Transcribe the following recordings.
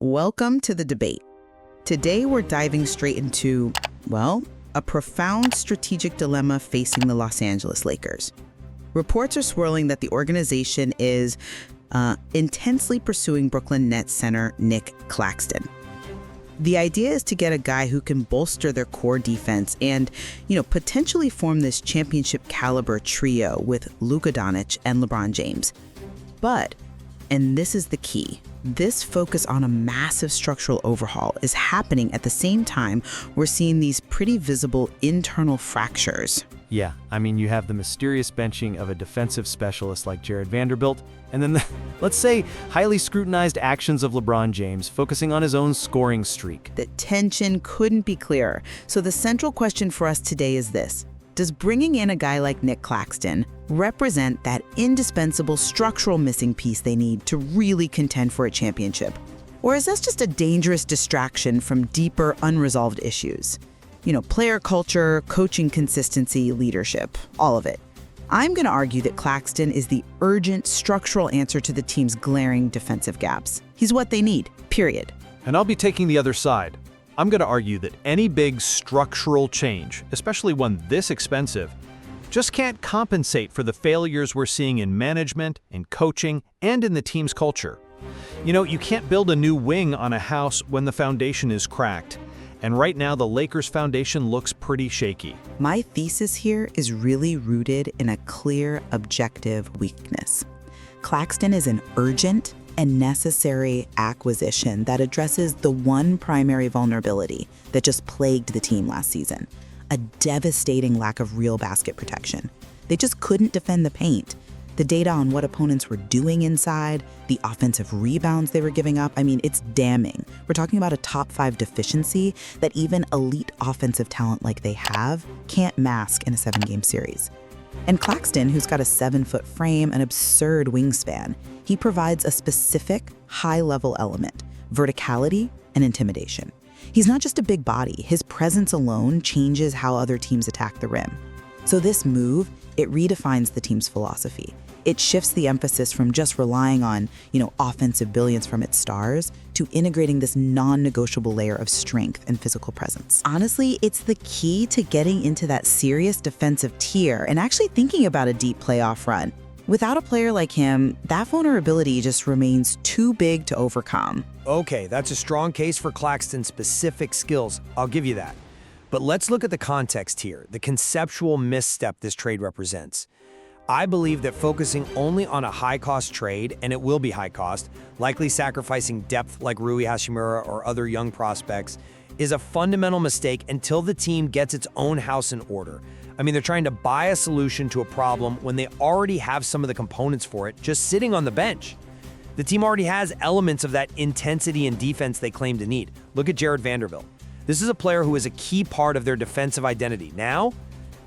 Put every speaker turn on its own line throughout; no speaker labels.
Welcome to the debate. Today we're diving straight into, well, a profound strategic dilemma facing the Los Angeles Lakers. Reports are swirling that the organization is intensely pursuing Brooklyn Nets center Nick Claxton. The idea is to get a guy who can bolster their core defense and, potentially form this championship caliber trio with Luka Dončić and LeBron James. But, and this is the key, this focus on a massive structural overhaul is happening at the same time we're seeing these pretty visible internal fractures.
Yeah, you have the mysterious benching of a defensive specialist like Jared Vanderbilt, and then the, let's say, highly scrutinized actions of LeBron James focusing on his own scoring streak.
The tension couldn't be clearer. So the central question for us today is this. Does bringing in a guy like Nick Claxton represent that indispensable structural missing piece they need to really contend for a championship? Or is this just a dangerous distraction from deeper, unresolved issues? Player culture, coaching consistency, leadership, all of it. I'm going to argue that Claxton is the urgent structural answer to the team's glaring defensive gaps. He's what they need, period.
And I'll be taking the other side. I'm going to argue that any big structural change, especially one this expensive, just can't compensate for the failures we're seeing in management, in coaching, and in the team's culture. You can't build a new wing on a house when the foundation is cracked. And right now, the Lakers' foundation looks pretty shaky.
My thesis here is really rooted in a clear, objective weakness. Claxton is an urgent and necessary acquisition that addresses the one primary vulnerability that just plagued the team last season, a devastating lack of real basket protection. They just couldn't defend the paint. The data on what opponents were doing inside, the offensive rebounds they were giving up, it's damning. We're talking about a top 5 deficiency that even elite offensive talent like they have can't mask in a 7-game series. And Claxton, who's got a 7-foot frame, an absurd wingspan, he provides a specific high-level element, verticality and intimidation. He's not just a big body. His presence alone changes how other teams attack the rim. So this move, it redefines the team's philosophy. It shifts the emphasis from just relying on, offensive brilliance from its stars to integrating this non-negotiable layer of strength and physical presence. Honestly, it's the key to getting into that serious defensive tier and actually thinking about a deep playoff run. Without a player like him, that vulnerability just remains too big to overcome.
Okay, that's a strong case for Claxton's specific skills. I'll give you that. But let's look at the context here, the conceptual misstep this trade represents. I believe that focusing only on a high-cost trade, and it will be high-cost, likely sacrificing depth like Rui Hachimura or other young prospects, is a fundamental mistake until the team gets its own house in order. They're trying to buy a solution to a problem when they already have some of the components for it just sitting on the bench. The team already has elements of that intensity and defense they claim to need. Look at Jared Vanderbilt. This is a player who is a key part of their defensive identity. Now,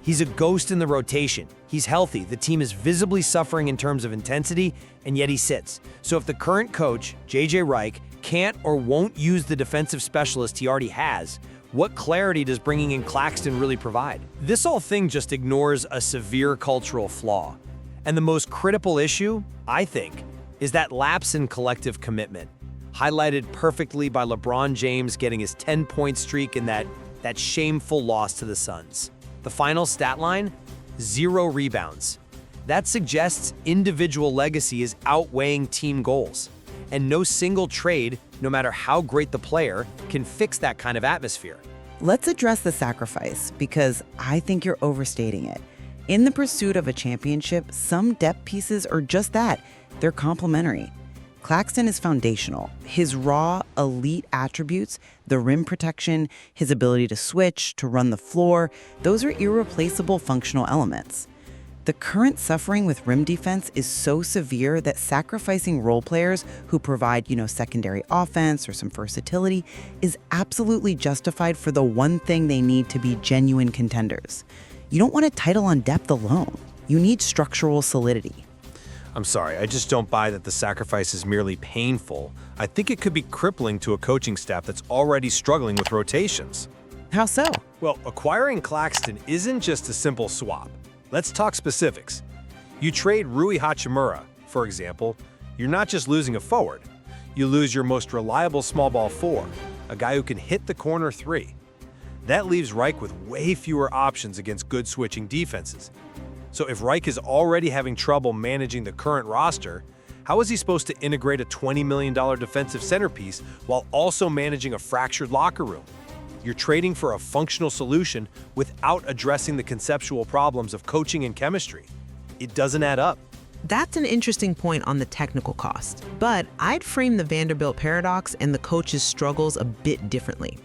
he's a ghost in the rotation. He's healthy. The team is visibly suffering in terms of intensity, and yet he sits. So if the current coach, J.J. Redick, can't or won't use the defensive specialist he already has, what clarity does bringing in Claxton really provide? This whole thing just ignores a severe cultural flaw. And the most critical issue, I think, is that lapse in collective commitment, highlighted perfectly by LeBron James getting his 10-point streak in that shameful loss to the Suns. The final stat line? 0 rebounds. That suggests individual legacy is outweighing team goals. And no single trade, no matter how great the player, can fix that kind of atmosphere.
Let's address the sacrifice, because I think you're overstating it. In the pursuit of a championship, some depth pieces are just that. They're complementary. Claxton is foundational. His raw, elite attributes, the rim protection, his ability to switch, to run the floor, those are irreplaceable functional elements. The current suffering with rim defense is so severe that sacrificing role players who provide, secondary offense or some versatility is absolutely justified for the one thing they need to be genuine contenders. You don't want a title on depth alone. You need structural solidity.
I'm sorry, I just don't buy that the sacrifice is merely painful. I think it could be crippling to a coaching staff that's already struggling with rotations.
How so?
Well, acquiring Claxton isn't just a simple swap. Let's talk specifics. You trade Rui Hachimura, for example, you're not just losing a forward. You lose your most reliable small ball 4, a guy who can hit the corner 3. That leaves Reich with way fewer options against good switching defenses. So if Reich is already having trouble managing the current roster, how is he supposed to integrate a $20 million defensive centerpiece while also managing a fractured locker room? You're trading for a functional solution without addressing the conceptual problems of coaching and chemistry. It doesn't add up.
That's an interesting point on the technical cost, but I'd frame the Vanderbilt paradox and the coach's struggles a bit differently.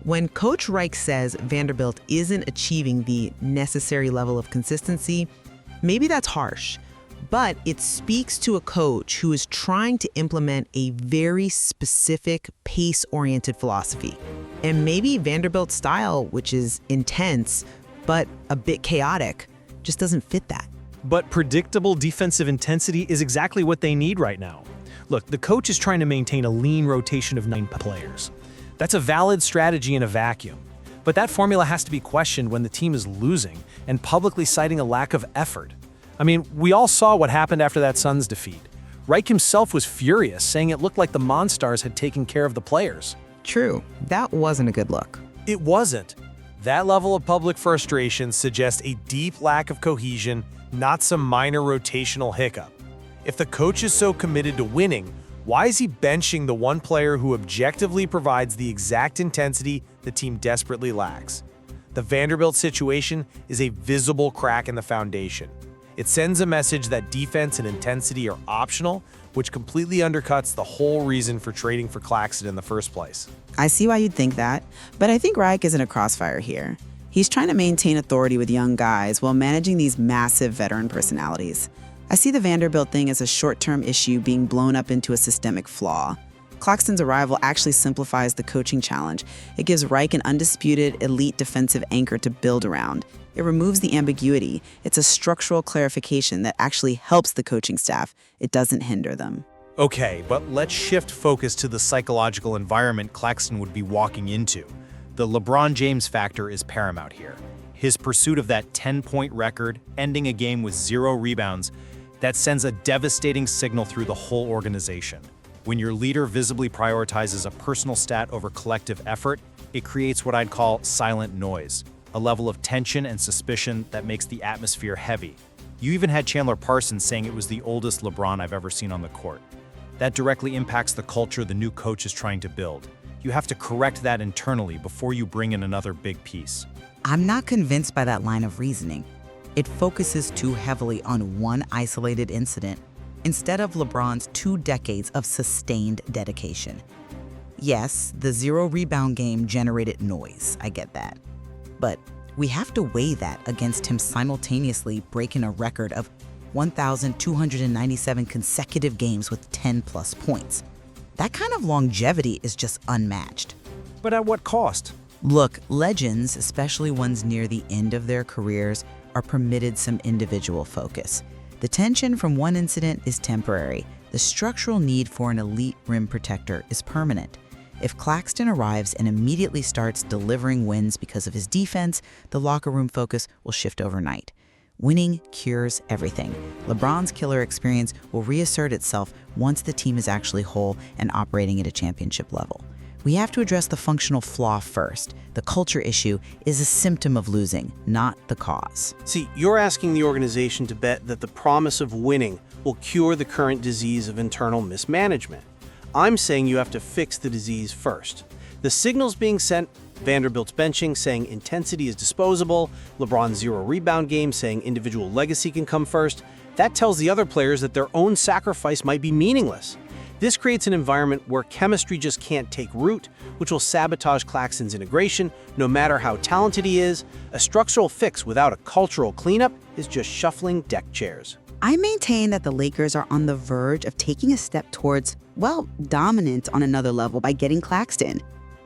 When Coach Reich says Vanderbilt isn't achieving the necessary level of consistency, maybe that's harsh, but it speaks to a coach who is trying to implement a very specific pace-oriented philosophy. And maybe Vanderbilt's style, which is intense, but a bit chaotic, just doesn't fit that.
But predictable defensive intensity is exactly what they need right now. Look, the coach is trying to maintain a lean rotation of 9 players. That's a valid strategy in a vacuum. But that formula has to be questioned when the team is losing and publicly citing a lack of effort. I mean, we all saw what happened after that Suns defeat. Reich himself was furious, saying it looked like the Monstars had taken care of the players.
True, that wasn't a good look.
It wasn't. That level of public frustration suggests a deep lack of cohesion, not some minor rotational hiccup. If the coach is so committed to winning, why is he benching the one player who objectively provides the exact intensity the team desperately lacks? The Vanderbilt situation is a visible crack in the foundation. It sends a message that defense and intensity are optional, which completely undercuts the whole reason for trading for Claxton in the first place.
I see why you'd think that, but I think Reich is in a crossfire here. He's trying to maintain authority with young guys while managing these massive veteran personalities. I see the Vanderbilt thing as a short-term issue being blown up into a systemic flaw. Claxton's arrival actually simplifies the coaching challenge. It gives Reich an undisputed, elite defensive anchor to build around. It removes the ambiguity. It's a structural clarification that actually helps the coaching staff. It doesn't hinder them.
Okay, but let's shift focus to the psychological environment Claxton would be walking into. The LeBron James factor is paramount here. His pursuit of that 10-point record, ending a game with 0 rebounds, that sends a devastating signal through the whole organization. When your leader visibly prioritizes a personal stat over collective effort, it creates what I'd call silent noise, a level of tension and suspicion that makes the atmosphere heavy. You even had Chandler Parsons saying it was the oldest LeBron I've ever seen on the court. That directly impacts the culture the new coach is trying to build. You have to correct that internally before you bring in another big piece.
I'm not convinced by that line of reasoning. It focuses too heavily on one isolated incident instead of LeBron's 2 decades of sustained dedication. Yes, the 0 rebound game generated noise, I get that. But we have to weigh that against him simultaneously breaking a record of 1,297 consecutive games with 10-plus points. That kind of longevity is just unmatched.
But at what cost?
Look, legends, especially ones near the end of their careers, are permitted some individual focus. The tension from one incident is temporary. The structural need for an elite rim protector is permanent. If Claxton arrives and immediately starts delivering wins because of his defense, the locker room focus will shift overnight. Winning cures everything. LeBron's killer experience will reassert itself once the team is actually whole and operating at a championship level. We have to address the functional flaw first. The culture issue is a symptom of losing, not the cause.
See, you're asking the organization to bet that the promise of winning will cure the current disease of internal mismanagement. I'm saying you have to fix the disease first. The signals being sent, Vanderbilt's benching saying intensity is disposable, LeBron's 0 rebound game saying individual legacy can come first, that tells the other players that their own sacrifice might be meaningless. This creates an environment where chemistry just can't take root, which will sabotage Claxton's integration, no matter how talented he is. A structural fix without a cultural cleanup is just shuffling deck chairs.
I maintain that the Lakers are on the verge of taking a step towards, dominance on another level by getting Claxton.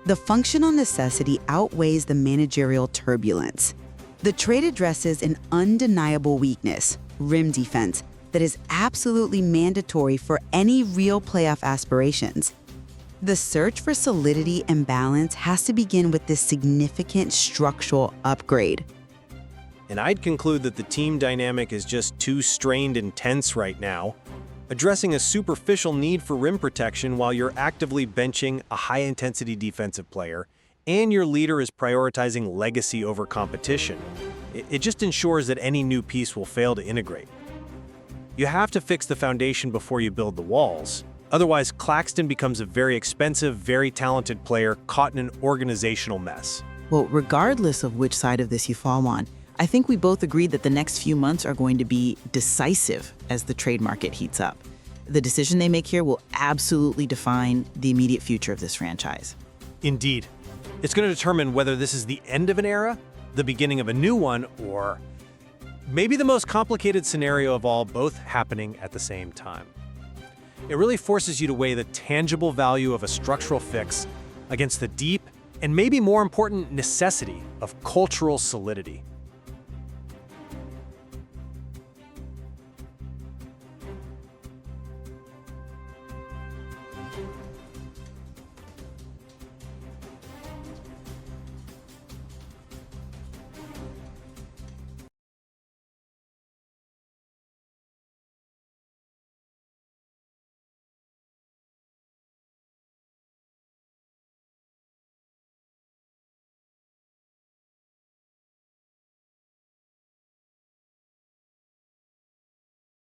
The functional necessity outweighs the managerial turbulence. The trade addresses an undeniable weakness, rim defense, that is absolutely mandatory for any real playoff aspirations. The search for solidity and balance has to begin with this significant structural upgrade.
And I'd conclude that the team dynamic is just too strained and tense right now.
addressing a superficial need for rim protection while you're actively benching a high-intensity defensive player, and your leader is prioritizing legacy over competition. It just ensures that any new piece will fail to integrate. You have to fix the foundation before you build the walls. Otherwise, Claxton becomes a very expensive, very talented player caught in an organizational mess.
Well, regardless of which side of this you fall on, I think we both agree that the next few months are going to be decisive as the trade market heats up. The decision they make here will absolutely define the immediate future of this franchise.
Indeed. It's going to determine whether this is the end of an era, the beginning of a new one, or maybe the most complicated scenario of all, both happening at the same time. It really forces you to weigh the tangible value of a structural fix against the deep and maybe more important necessity of cultural solidity.